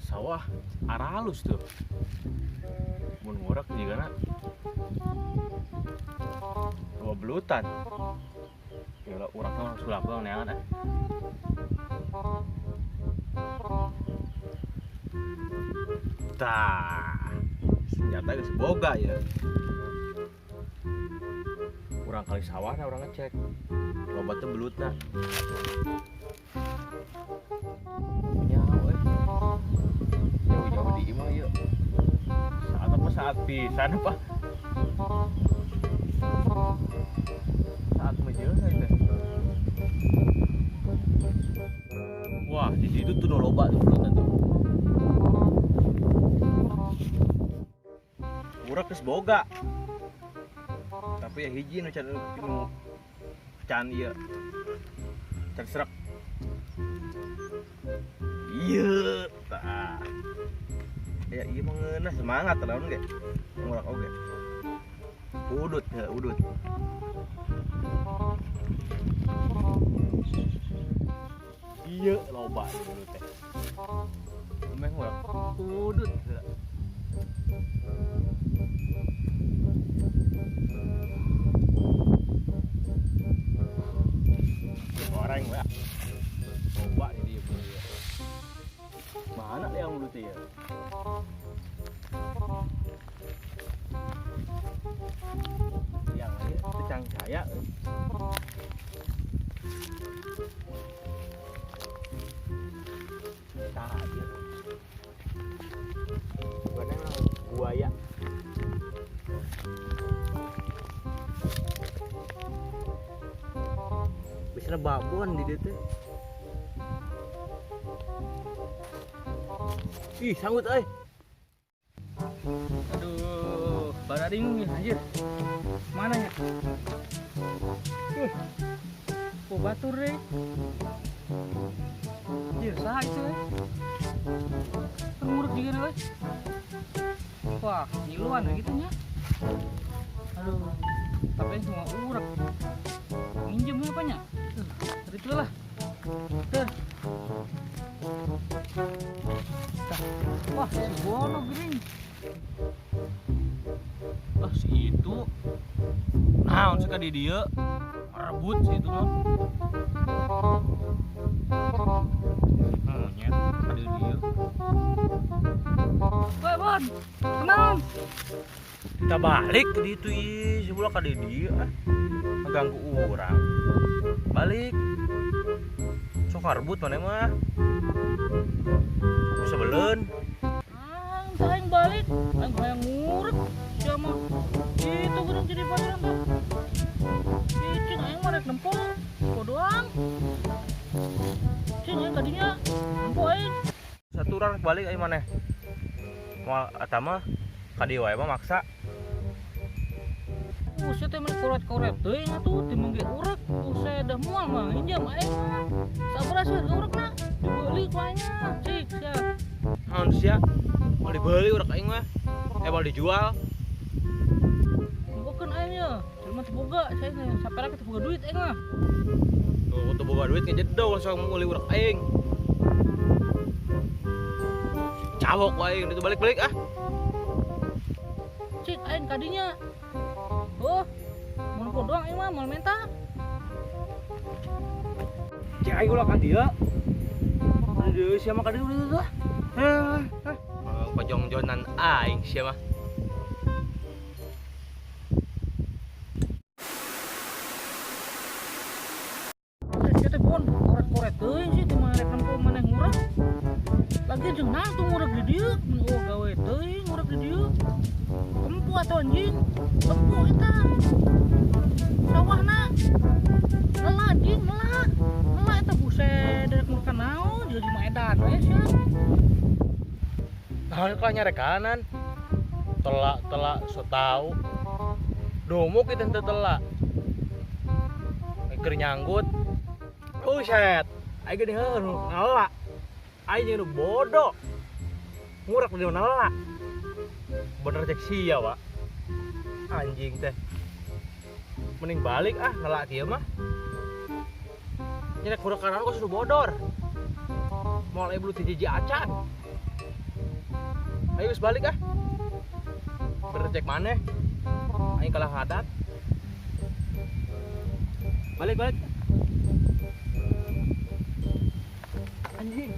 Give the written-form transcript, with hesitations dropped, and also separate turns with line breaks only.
sawah arah halus tuh. Mun ngurak juga na dua belutan. Ya urak mah sulap bang neangan eh. Tah, senjata geus boga ya. Urang kali sawah na urang ngecek. Loba teu belutna. Nyawa euy. Jauh-jauh di imah ieu. Saat apa saat pisan apa? Saat mejeun teh. Wah, di situ tuh loba tuh belutna tuh. Urak geus boga. Tapi ya hiji nu can ieu. Can serak. Iya, tah. Ya ieu mah ngeunah semangat lawan ge. Ngurak oge. Udut ya, udut. Iya, loba dulu teh. Meh ngurak udut. Orang ya. Coba di dia punya. Mana yang dulu tuh ya? Yang ini tecang caya. Tah aja. Bukan buaya. Bisa babon di ditu. Ih, sanggut euy. Aduh, barading nih anjir. Mana ya? Kok batur deh. Anjir, saha itu euy. Nguruk juga euy. Wah, ngiluan gitu nya. Aduh, tapi semua urak. Minjem apanya? Itu lah. Tuh. Wah, si Bono gering. Ah, si itu. Nah, suka di dia rebut si itu mah. Nyet, ada dia. Woi, Bon. Kenal? Kita balik ke ditu ih, sebelah ka dia. Ngeganggu orang. Balik. Sok rebut mana mah. Bisa belen. Aing balik. Aing hayang ngurek. Sia mah. Itu geuning jadi padan tuh. Cing aing mah rek nempol. Ko doang. Cing aing tadinya nempol aing. Satu orang balik aing maneh. Moal eta mah ka dieu wae mah maksa. Buset teh mah koret-koret teuing atuh timung ge urek. Buset dah moal mah injam aing mah. Sabaraha sih urekna? Dibeli ku aing mah. Cik sia. Naon sia? Mau dibeli urek aing mah. Mau dijual. Bukan aing nya. Cuma teu boga saya teh. Sapera teu boga duit aing mah. Tuh teu boga duit ngejedog langsung meuli urek aing. Cawok wae itu balik-balik ah. Cik aing kadinya. Oh, mau doang aing mah mau minta. Cik aing ulah ka dieu. Aduh, sia mah ka dieu udah. Pajong-jonan aing sia mah. Sia teh pon koret-koret teuing sih cuma rek nempel maneh ngurek. Lagi jeung naon tuh ngurek di dieu? Oh, gawe teuing ngurek di dieu. Empu atuh anjing. Empu eta. Sawahna. Lelah anjing, lelah. Lelah eta buset rek makan naon jadi mah edan we sia. Naon kok nyarek kanan? Telak so tau. Domuk kita teu telak. Keur nyanggut. Buset. Aing geuning heuh ngalak. Aing nu bodoh. Ngurak di nalak. Bener cek sia, Pak. Anjing teh. Mending balik ah nalak kieu mah. Nyerek udah kanan kok sudah bodor.
moal belut hiji acan. Ayo geus balik ah. Bercek maneh. Aing kalah hadat. Balik. Anjing.